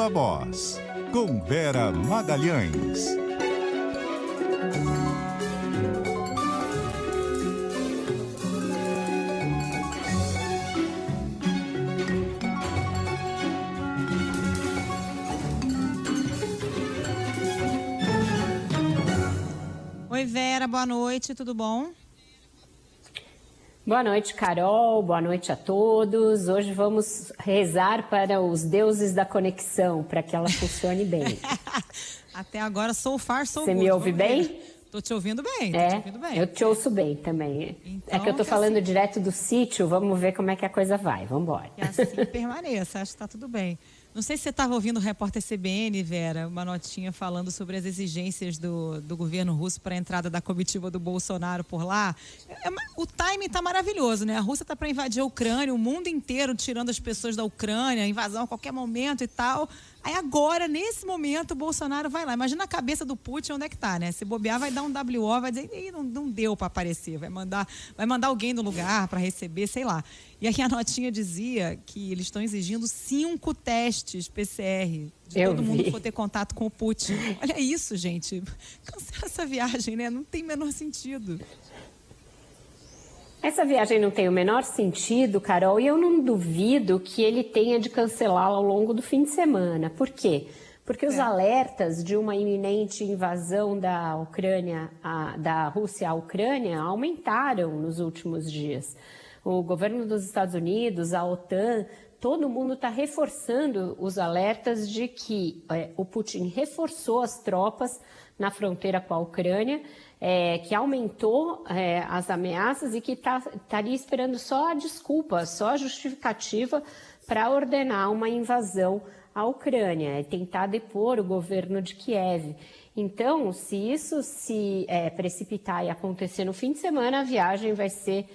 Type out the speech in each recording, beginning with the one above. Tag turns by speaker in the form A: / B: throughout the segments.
A: Viva Voz, com Vera Magalhães.
B: Oi, Vera, boa noite, tudo bom?
C: Boa noite, Carol, boa noite a todos. Hoje vamos rezar para os deuses da conexão, para que ela funcione bem.
B: Até agora, so far, so
C: Você
B: good.
C: me ouve bem?
B: Tô te ouvindo bem,
C: Eu te ouço bem também.
B: Então,
C: é que eu tô falando assim, direto do sítio, vamos ver como é que a coisa vai, vamos embora.
B: Que assim permaneça, acho que tá tudo bem. Não sei se você estava ouvindo o repórter CBN, Vera, uma notinha falando sobre as exigências do governo russo para a entrada da comitiva do Bolsonaro por lá. O timing está maravilhoso, né? A Rússia está para invadir a Ucrânia, o mundo inteiro tirando as pessoas da Ucrânia, invasão a qualquer momento e tal. Aí agora, nesse momento, o Bolsonaro vai lá. Imagina a cabeça do Putin, onde é que tá, né? Se bobear, vai dar um WO, vai dizer, não deu para aparecer. Vai mandar alguém no lugar para receber, sei lá. E aí a notinha dizia que eles estão exigindo 5 testes PCR de todo mundo que for ter contato com o Putin. Olha isso, gente. Cancela essa viagem, né? Não tem o menor sentido.
C: Essa viagem não tem o menor sentido, Carol, e eu não duvido que ele tenha de cancelá-la ao longo do fim de semana. Por quê? Porque os alertas de uma iminente invasão da Rússia à Ucrânia aumentaram nos últimos dias. O governo dos Estados Unidos, a OTAN, todo mundo está reforçando os alertas de que o Putin reforçou as tropas na fronteira com a Ucrânia, que aumentou as ameaças e que estaria esperando só a desculpa, só a justificativa para ordenar uma invasão à Ucrânia, tentar depor o governo de Kiev. Então, se isso se precipitar e acontecer no fim de semana, a viagem vai ser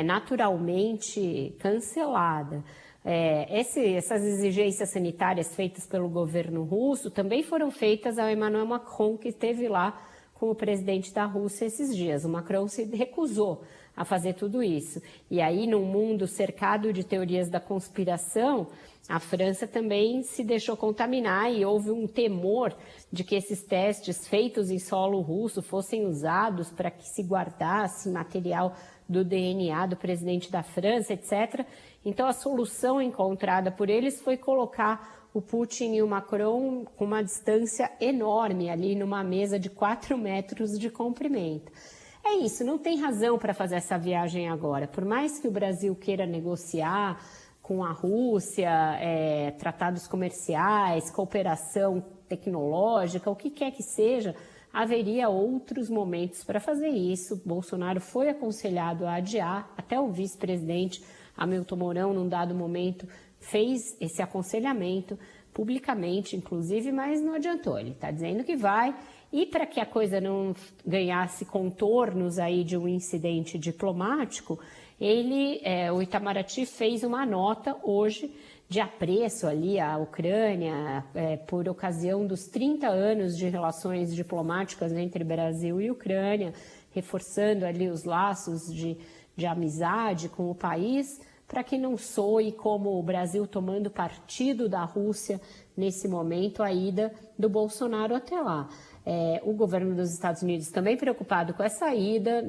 C: naturalmente cancelada. Essas exigências sanitárias feitas pelo governo russo também foram feitas ao Emmanuel Macron, que esteve lá com o presidente da Rússia esses dias. O Macron se recusou a fazer tudo isso. E aí, num mundo cercado de teorias da conspiração, a França também se deixou contaminar e houve um temor de que esses testes feitos em solo russo fossem usados para que se guardasse material do DNA do presidente da França, etc. Então, a solução encontrada por eles foi colocar o Putin e o Macron com uma distância enorme ali numa mesa de 4 metros de comprimento. É isso, não tem razão para fazer essa viagem agora. Por mais que o Brasil queira negociar com a Rússia, tratados comerciais, cooperação tecnológica, o que quer que seja, haveria outros momentos para fazer isso. Bolsonaro foi aconselhado a adiar, até o vice-presidente Hamilton Mourão, num dado momento, fez esse aconselhamento publicamente, inclusive, mas não adiantou. Ele está dizendo que vai. E para que a coisa não ganhasse contornos aí de um incidente diplomático, o Itamaraty fez uma nota hoje de apreço ali à Ucrânia por ocasião dos 30 anos de relações diplomáticas entre Brasil e Ucrânia, reforçando ali os laços de amizade com o país, para que não soe como o Brasil tomando partido da Rússia nesse momento, a ida do Bolsonaro até lá. O governo dos Estados Unidos também preocupado com essa ida,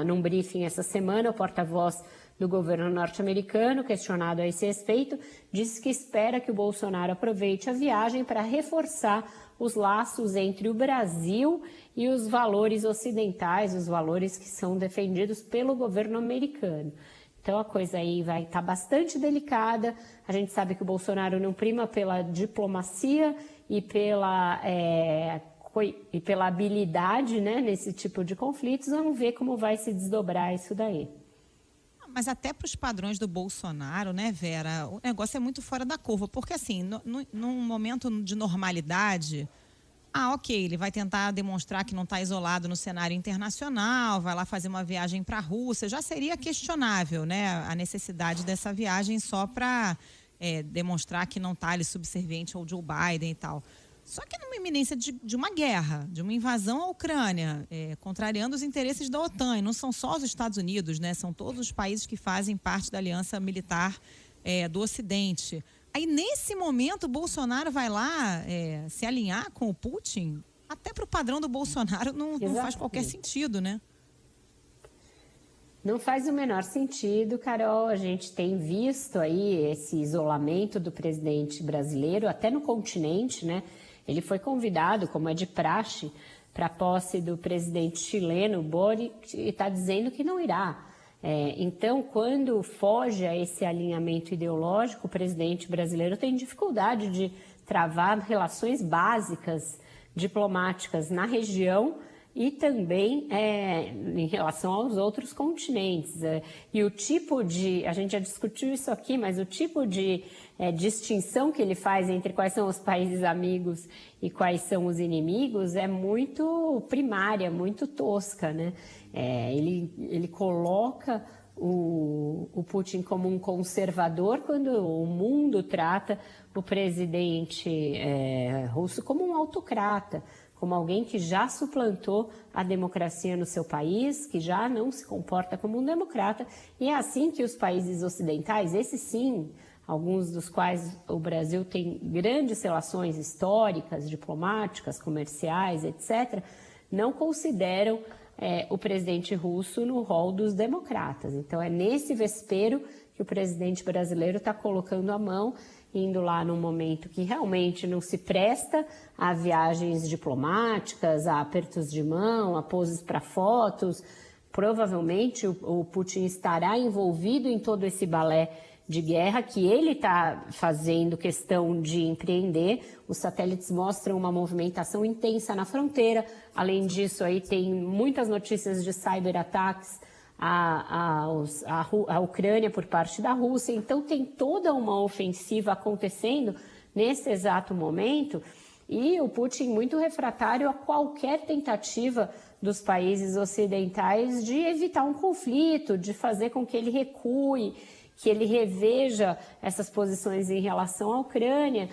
C: num briefing essa semana, o porta-voz do governo norte-americano, questionado a esse respeito, disse que espera que o Bolsonaro aproveite a viagem para reforçar os laços entre o Brasil e os valores ocidentais, os valores que são defendidos pelo governo americano. Então a coisa aí vai estar bastante delicada. A gente sabe que o Bolsonaro não prima pela diplomacia e pela habilidade, né, nesse tipo de conflitos. Vamos ver como vai se desdobrar isso daí.
B: Mas até para os padrões do Bolsonaro, né, Vera, o negócio é muito fora da curva. Porque, assim, num momento de normalidade, ok, ele vai tentar demonstrar que não está isolado no cenário internacional, vai lá fazer uma viagem para a Rússia. Já seria questionável, né, a necessidade dessa viagem só para demonstrar que não está ali subserviente ao Joe Biden e tal. Só que numa iminência de uma guerra, de uma invasão à Ucrânia, contrariando os interesses da OTAN. E não são só os Estados Unidos, né? São todos os países que fazem parte da aliança militar do Ocidente. Aí, nesse momento, o Bolsonaro vai lá se alinhar com o Putin? Até para o padrão do Bolsonaro não faz qualquer sentido, né?
C: Não faz o menor sentido, Carol. A gente tem visto aí esse isolamento do presidente brasileiro, até no continente, né? Ele foi convidado, como é de praxe, para a posse do presidente chileno, Boric, e está dizendo que não irá. Então, quando foge a esse alinhamento ideológico, o presidente brasileiro tem dificuldade de travar relações básicas diplomáticas na região e também em relação aos outros continentes. E o tipo de, a gente já discutiu isso aqui, mas o tipo de distinção que ele faz entre quais são os países amigos e quais são os inimigos é muito primária, muito tosca, né? Ele coloca o Putin como um conservador quando o mundo trata o presidente russo como um autocrata, como alguém que já suplantou a democracia no seu país, que já não se comporta como um democrata. E é assim que os países ocidentais, esses sim, alguns dos quais o Brasil tem grandes relações históricas, diplomáticas, comerciais, etc., não consideram o presidente russo no rol dos democratas. Então, é nesse vespeiro que o presidente brasileiro está colocando a mão, indo lá num momento que realmente não se presta a viagens diplomáticas, a apertos de mão, a poses para fotos. Provavelmente o Putin estará envolvido em todo esse balé de guerra que ele está fazendo questão de empreender. Os satélites mostram uma movimentação intensa na fronteira. Além disso, aí tem muitas notícias de cyberataques à Ucrânia por parte da Rússia. Então, tem toda uma ofensiva acontecendo nesse exato momento e o Putin muito refratário a qualquer tentativa dos países ocidentais de evitar um conflito, de fazer com que ele recue, que ele reveja essas posições em relação à Ucrânia.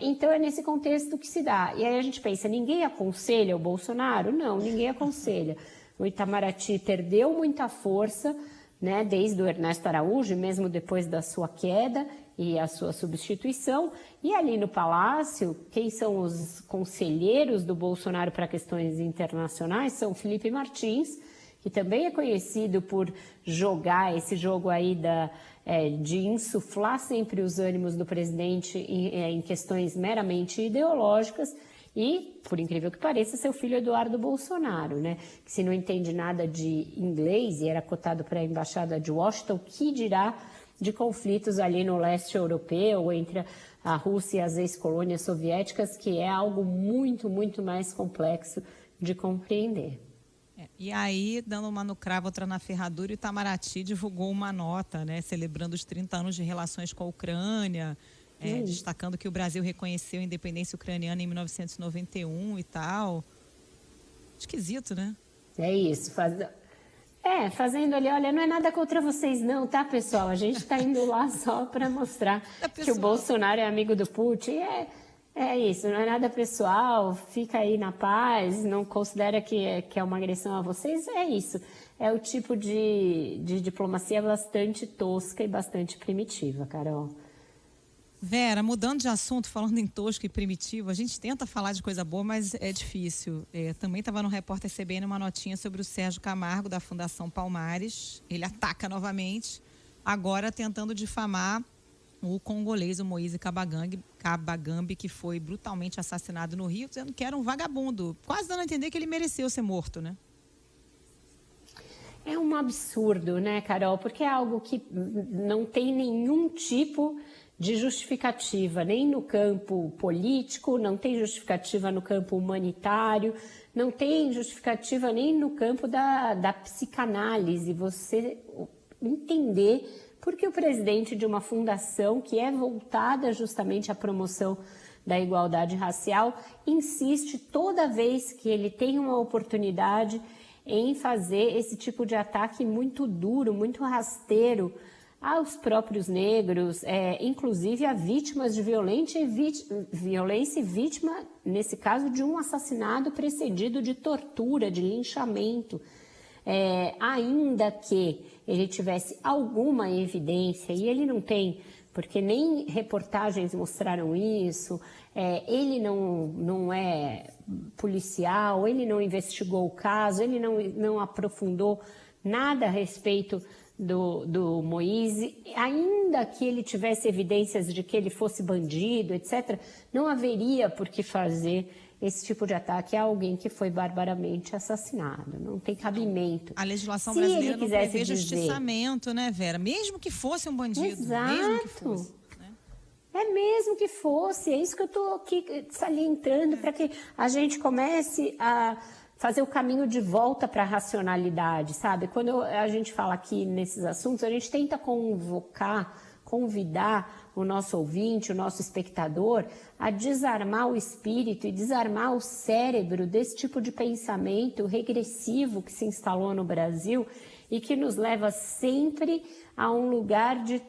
C: Então, é nesse contexto que se dá. E aí a gente pensa, ninguém aconselha o Bolsonaro? Não, ninguém aconselha. O Itamaraty perdeu muita força, né, desde o Ernesto Araújo, mesmo depois da sua queda e a sua substituição. E ali no Palácio, quem são os conselheiros do Bolsonaro para questões internacionais? São Felipe Martins, que também é conhecido por jogar esse jogo aí de insuflar sempre os ânimos do presidente em questões meramente ideológicas, e, por incrível que pareça, seu filho Eduardo Bolsonaro, né? Que se não entende nada de inglês e era cotado para a Embaixada de Washington, que dirá de conflitos ali no leste europeu, entre a Rússia e as ex-colônias soviéticas, que é algo muito, muito mais complexo de compreender.
B: E aí, dando uma no cravo, outra na ferradura, o Itamaraty divulgou uma nota, né, celebrando os 30 anos de relações com a Ucrânia, destacando que o Brasil reconheceu a independência ucraniana em 1991 e tal. Esquisito, né?
C: É isso. Fazendo ali, olha, não é nada contra vocês não, tá, pessoal? A gente está indo lá só para mostrar que o Bolsonaro é amigo do Putin. É isso, não é nada pessoal, fica aí na paz, não considera que é uma agressão a vocês, é isso. É o tipo de diplomacia bastante tosca e bastante primitiva, Carol.
B: Vera, mudando de assunto, falando em tosco e primitivo, a gente tenta falar de coisa boa, mas é difícil. Também estava no Repórter CBN uma notinha sobre o Sérgio Camargo, da Fundação Palmares. Ele ataca novamente, agora tentando difamar o congolês, o Moise Kabagambi, que foi brutalmente assassinado no Rio, dizendo que era um vagabundo, quase dando a entender que ele mereceu ser morto, né?
C: É um absurdo, né, Carol? Porque é algo que não tem nenhum tipo de justificativa, nem no campo político, não tem justificativa no campo humanitário, não tem justificativa nem no campo da psicanálise. Você entender porque o presidente de uma fundação que é voltada justamente à promoção da igualdade racial insiste toda vez que ele tem uma oportunidade em fazer esse tipo de ataque muito duro, muito rasteiro aos próprios negros, inclusive a vítimas de violência e vítima, nesse caso, de um assassinato precedido de tortura, de linchamento. Ainda que ele tivesse alguma evidência, e ele não tem, porque nem reportagens mostraram isso, ele não é policial, ele não investigou o caso, ele não aprofundou nada a respeito do Moise, ainda que ele tivesse evidências de que ele fosse bandido, etc., não haveria por que fazer esse tipo de ataque a alguém que foi barbaramente assassinado. Não tem cabimento.
B: A legislação
C: Se
B: brasileira
C: ele
B: não
C: quisesse
B: prevê
C: dizer...
B: justiçamento, né, Vera? Mesmo que fosse um bandido.
C: Exato.
B: Mesmo que fosse. Né?
C: É mesmo que fosse. É isso que eu estou aqui salientando, para que a gente comece a fazer o caminho de volta para a racionalidade, sabe? Quando a gente fala aqui nesses assuntos, a gente tenta convidar o nosso ouvinte, o nosso espectador, a desarmar o espírito e desarmar o cérebro desse tipo de pensamento regressivo que se instalou no Brasil e que nos leva sempre a um lugar de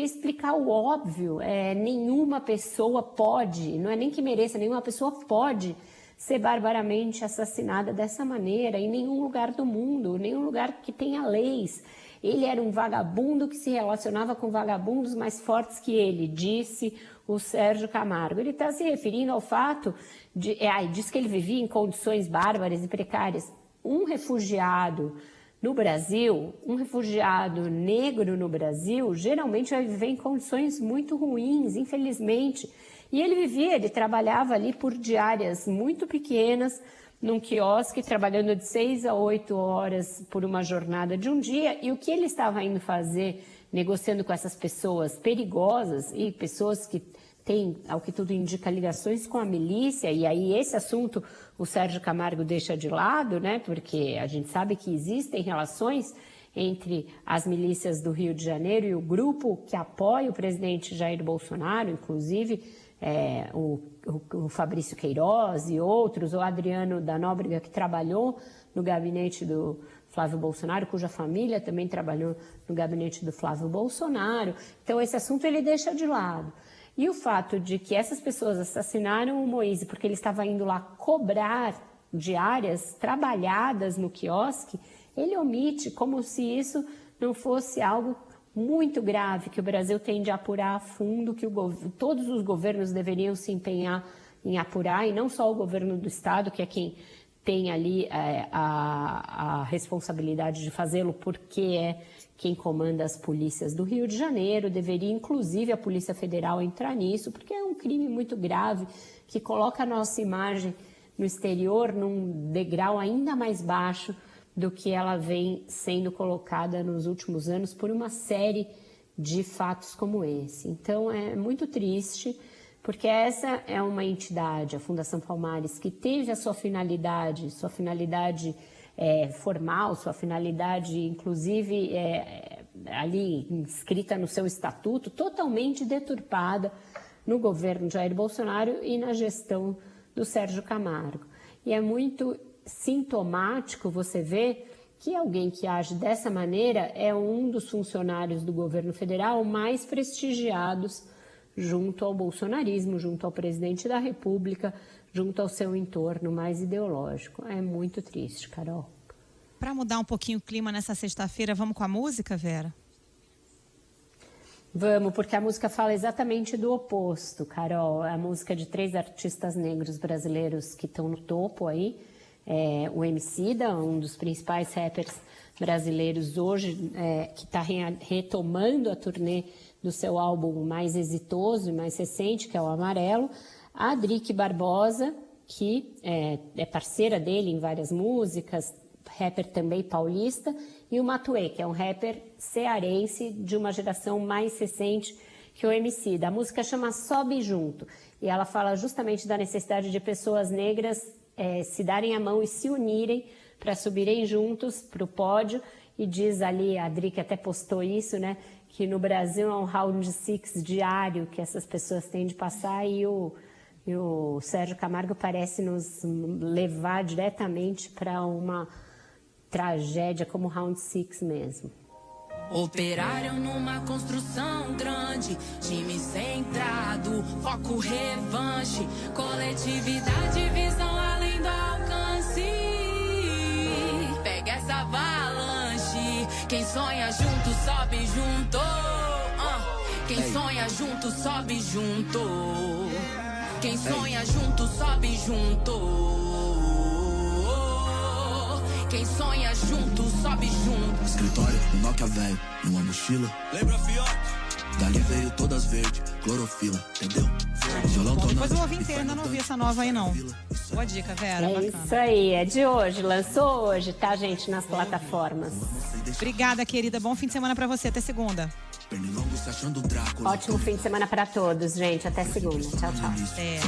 C: explicar o óbvio. Nenhuma pessoa pode, não é nem que mereça, nenhuma pessoa pode ser barbaramente assassinada dessa maneira em nenhum lugar do mundo, nenhum lugar que tenha leis. Ele era um vagabundo que se relacionava com vagabundos mais fortes que ele, disse o Sérgio Camargo. Ele está se referindo ao fato de... diz que ele vivia em condições bárbaras e precárias. Um refugiado no Brasil, um refugiado negro no Brasil, geralmente vai viver em condições muito ruins, infelizmente. E ele trabalhava ali por diárias muito pequenas, num quiosque, trabalhando de 6 a 8 horas por uma jornada de um dia, e o que ele estava indo fazer, negociando com essas pessoas perigosas e pessoas que têm, ao que tudo indica, ligações com a milícia, e aí esse assunto o Sérgio Camargo deixa de lado, né, porque a gente sabe que existem relações entre as milícias do Rio de Janeiro e o grupo que apoia o presidente Jair Bolsonaro, inclusive o Fabrício Queiroz e outros, o Adriano da Nóbrega, que trabalhou no gabinete do Flávio Bolsonaro, cuja família também trabalhou no gabinete do Flávio Bolsonaro. Então, esse assunto ele deixa de lado. E o fato de que essas pessoas assassinaram o Moise porque ele estava indo lá cobrar diárias trabalhadas no quiosque, ele omite como se isso não fosse algo muito grave, que o Brasil tem de apurar a fundo, que todos os governos deveriam se empenhar em apurar, e não só o governo do Estado, que é quem tem ali a responsabilidade de fazê-lo, porque é quem comanda as polícias do Rio de Janeiro. Deveria, inclusive, a Polícia Federal entrar nisso, porque é um crime muito grave, que coloca a nossa imagem no exterior num degrau ainda mais baixo do que ela vem sendo colocada nos últimos anos por uma série de fatos como esse. Então, é muito triste, porque essa é uma entidade, a Fundação Palmares, que teve a sua finalidade formal, sua finalidade, inclusive, ali inscrita no seu estatuto, totalmente deturpada no governo de Jair Bolsonaro e na gestão do Sérgio Camargo. E é muito sintomático você ver que alguém que age dessa maneira é um dos funcionários do governo federal mais prestigiados junto ao bolsonarismo, junto ao presidente da República, junto ao seu entorno mais ideológico. É muito triste, Carol.
B: Para mudar um pouquinho o clima nessa sexta-feira, vamos com a música, Vera?
C: Vamos, porque a música fala exatamente do oposto, Carol. A música de 3 artistas negros brasileiros que estão no topo aí. O Emicida, um dos principais rappers brasileiros hoje, que está retomando a turnê do seu álbum mais exitoso e mais recente, que é o Amarelo. A Drique Barbosa, que é parceira dele em várias músicas, rapper também paulista, e o Matuê, que é um rapper cearense de uma geração mais recente que o Emicida. A música chama Sobe Junto, e ela fala justamente da necessidade de pessoas negras se darem a mão e se unirem para subirem juntos para o pódio, e diz ali, a Drique até postou isso, né, que no Brasil é um round six diário que essas pessoas têm de passar, e o Sérgio Camargo parece nos levar diretamente para uma tragédia como round six mesmo.
D: Operário numa construção grande, time centrado, foco revanche, coletividade, visão além do alcance. Pega essa avalanche, quem sonha junto sobe junto. Quem sonha junto, sobe junto. Quem sonha junto, sobe junto. Quem sonha junto, sobe junto.
E: Escritório, um Nokia velho e uma mochila. Lembra, fiote? Dali veio todas verde, clorofila, entendeu? Violão
B: Bom, depois eu
E: tonante,
B: ouvi inteiro, ainda não vi essa nova aí não. Boa dica, Vera,
C: É
B: bacana.
C: isso aí, é de hoje, lançou hoje, tá, gente, nas plataformas.
B: Obrigada, querida. Bom fim de semana pra você. Até segunda.
E: Pernilongo se achando Drácula.
C: Ótimo fim de semana para todos, gente. Até segunda. Tchau, tchau.
B: É.